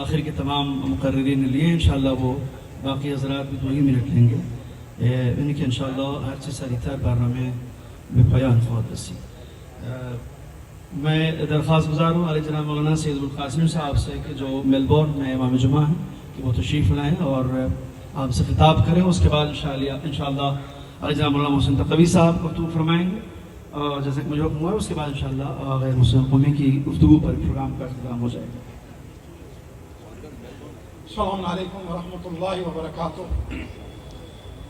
آخر کے تمام مقررین لیے انشاءاللہ وہ باقی حضرات بھی 2 منٹ لیں گے ان کے انشاءاللہ هرچه سریعتر برنامه به پایان خواهد رسید. میں درخواست گزار ہوں علی جناب مولانا سید ابوالقاسم صاحب سے کہ جو میلبورن میں امام جمعہ ہیں کہ وہ تشریف لائیں اور آپ سے خطاب کریں. اس کے بعد انشاءاللہ علی جناب مولانا محسن تقوی صاحب گفتگو فرمائیں گے اور جیسے کہ مجھے حکم ہوا ہے اس کے بعد انشاءاللہ غیر مسلم قومی کی گفتگو پر پروگرام کا اختتام ہو جائے گا. السلام علیکم ورحمۃ اللہ وبرکاتہ.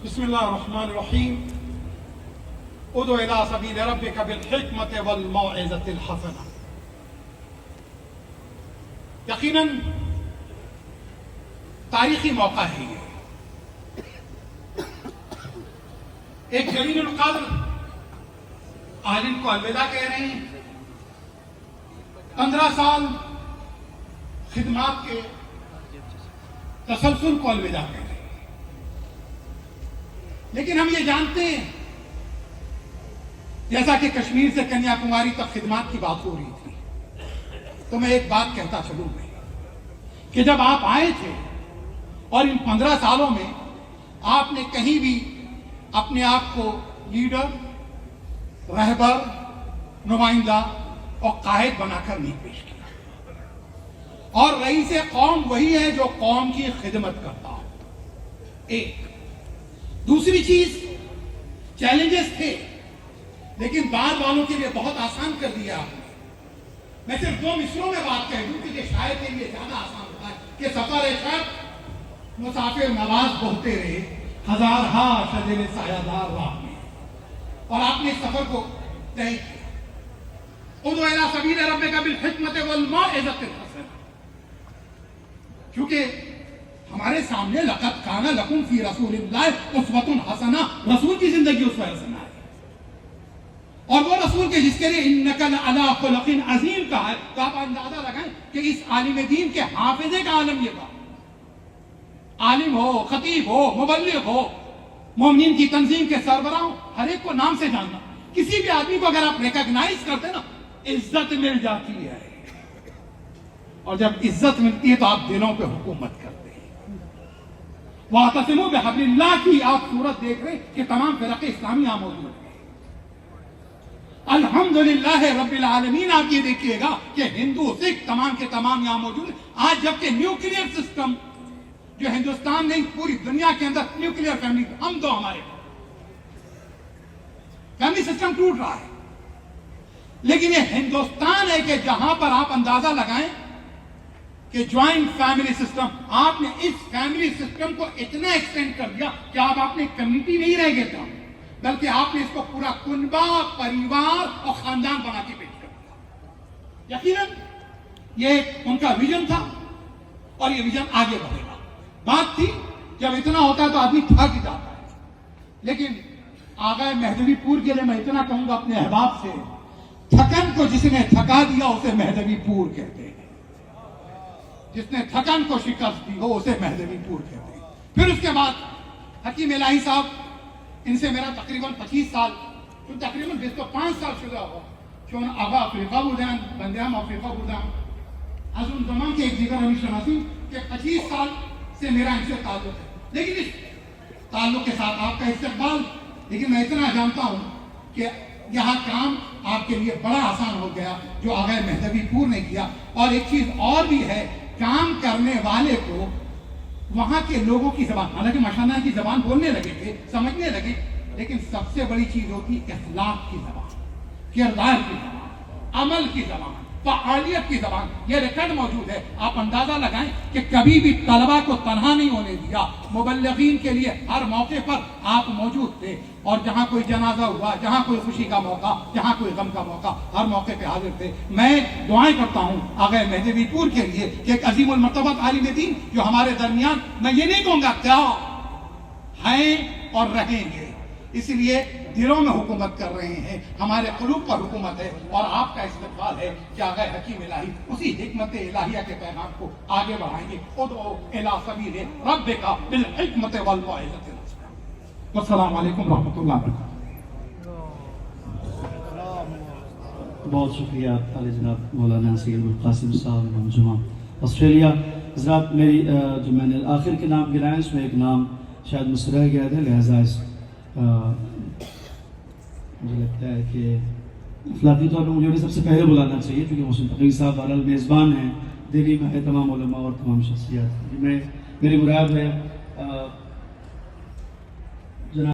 بسم اللہ الرحمن الرحیم. ادع الی سبیل ربک بالحکمت والموعظۃ الحسنہ. یقیناً تاریخی موقع ہے یہ. ایک جلیل القدر عالم کو الوداع کہہ رہے ہیں. 15 سال خدمات کے تسلسل کو الوداع کہہ رہے ہیں. لیکن ہم یہ جانتے ہیں جیسا کہ کشمیر سے کنیا کماری تک خدمات کی بات ہو رہی تھی تو میں ایک بات کہتا چلوں میں کہ جب آپ آئے تھے اور ان 15 سالوں میں آپ نے کہیں بھی اپنے آپ کو لیڈر، رہبر، نمائندہ اور قائد بنا کر نہیں پیش کیا. اور رئیس قوم وہی ہے جو قوم کی خدمت کرتا ہو. ایک دوسری چیز، چیلنجز تھے لیکن بعد والوں کے لیے بہت آسان کر دیا آپ نے. میں صرف 2 مصروں میں بات کہہ دوں کہ شاعر کے لیے زیادہ آسان ہوتا ہے کہ سفر شب مسافر نواز بہتے رہے ہزارہا شجر سایہ دار راہ میں. اور آپ نے اس سفر کو طے کیا. ادع الی سبیل ربک بالحکمت والموعظۃ الحسنہ. کیونکہ ہمارے سامنے لقد کان لکم فی رسول اللہ اسوۃ حسنہ، رسول کی زندگی اسوہ حسنہ ہے. اور وہ رسول کے جس کے لیے انک لعلی خلق عظیم کہا ہے تو آپ اندازہ لگائیں کہ اس عالم دین کے حافظے کا عالم یہ تھا. عالم ہو، خطیب ہو، مبلغ ہو، مومنین کی تنظیم کے سربراہ ہو، ہر ایک کو نام سے جاننا. کسی بھی آدمی کو اگر آپ ریکگنائز کرتے نا عزت مل جاتی ہے. اور جب عزت ملتی ہے تو آپ دلوں پہ حکومت کرتے ہیں. واعتصموا بحبل اللہ کی آپ صورت دیکھ رہے کہ تمام فرق اسلامی یہاں موجود ہیں. الحمدللہ رب العالمین. آپ یہ دیکھیے گا کہ ہندو سکھ تمام کے تمام یہاں موجود ہیں. آج جبکہ نیوکلیئر سسٹم جو ہندوستان نہیں پوری دنیا کے اندر نیوکلیئر فیملی، ہم تو ہمارے فیملی سسٹم ٹوٹ رہا ہے. لیکن یہ ہندوستان ہے کہ جہاں پر آپ اندازہ لگائیں کہ جوائنٹ فیملی سسٹم، آپ نے اس فیملی سسٹم کو اتنا ایکسٹینڈ کر دیا کہ آپ اپنی کمیونٹی نہیں رہ گئے تھے بلکہ آپ نے اس کو پورا کنبہ، پریوار اور خاندان بنا کے پیش کر دیا. یقیناً یہ ان کا ویژن تھا اور یہ ویژن آگے بڑھے گا. بات تھی جب اتنا ہوتا ہے تو آدمی تھک جاتا ہے. لیکن آغا مہدوی پور کے لیے میں اتنا کہوں گا اپنے احباب سے، تھکن کو جس نے تھکا دیا اسے مہدوی پور کہتے ہیں. جس نے تھکن کو شکست دی ہو اسے مہدوی پور کہتے ہیں. پھر اس کے بعد حکیم الہی صاحب، ان سے میرا تقریباً 25 سال تقریباً 25 سال شدہ ہوا چون آبا افریقہ بودن بندیام افریقہ بودن. از اون زمان کے ایک دیگر ہمیں شناسی کہ 25 سال سے میرا ان سے تعلق ہے. لیکن اس تعلق کے ساتھ آپ کا استقبال، لیکن میں اتنا جانتا ہوں کہ یہاں کام آپ کے لیے بڑا آسان ہو گیا جو آغا مہدوی پور نے کیا. اور ایک چیز اور بھی ہے، کام کرنے والے کو وہاں کے لوگوں کی زبان، حالانکہ ماشاءاللہ کی زبان بولنے لگے تھے، سمجھنے لگے، لیکن سب سے بڑی چیز ہوتی اخلاق کی زبان، کردار کی زبان، عمل کی زبان، فعالیت کی زبان. یہ ریکارڈ موجود ہے. آپ اندازہ لگائیں کہ کبھی بھی طلبہ کو تنہا نہیں ہونے دیا. مبلغین کے لیے ہر موقع پر آپ موجود تھے. اور جہاں کوئی جنازہ ہوا، جہاں کوئی خوشی کا موقع، جہاں کوئی غم کا موقع، ہر موقع پہ حاضر تھے. میں دعائیں کرتا ہوں آغا مہدوی پور کے لیے کہ ایک عظیم المرتبہ عالم دین جو ہمارے درمیان، میں یہ نہیں کہوں گا کیا ہیں اور رہیں گے، اس لیے دلوں میں حکومت کر رہے ہیں، ہمارے قلوب پر حکومت ہے. اور آپ کا استقبال ہے کہ آغا حکیم الہی اسی حکمت الہیہ کے پیغام کو آگے بڑھائیں گے. ادعو الی سبیل ربک بالحکمت والموعظۃ الحسنہ. والسلام علیکم ورحمۃ اللہ وبرکاتہ. بہت شکریہ علی جناب مولانا سید ابوالقاسم صاحب امام جمعہ آسٹریلیا. حضرات میری جو میں نے آخر کے نام گرائے اس میں ایک نام شاید مجھ سے رہ گیا تھا، لہٰذا مجھے لگتا ہے کہ اخلاقی طور پر مجھے انہیں سب سے پہلے بلانا چاہیے، کیونکہ محسن تقوی صاحب بہرحال میزبان ہیں دہلی میں ہے، تمام علماء اور تمام شخصیات. میری مراد ہے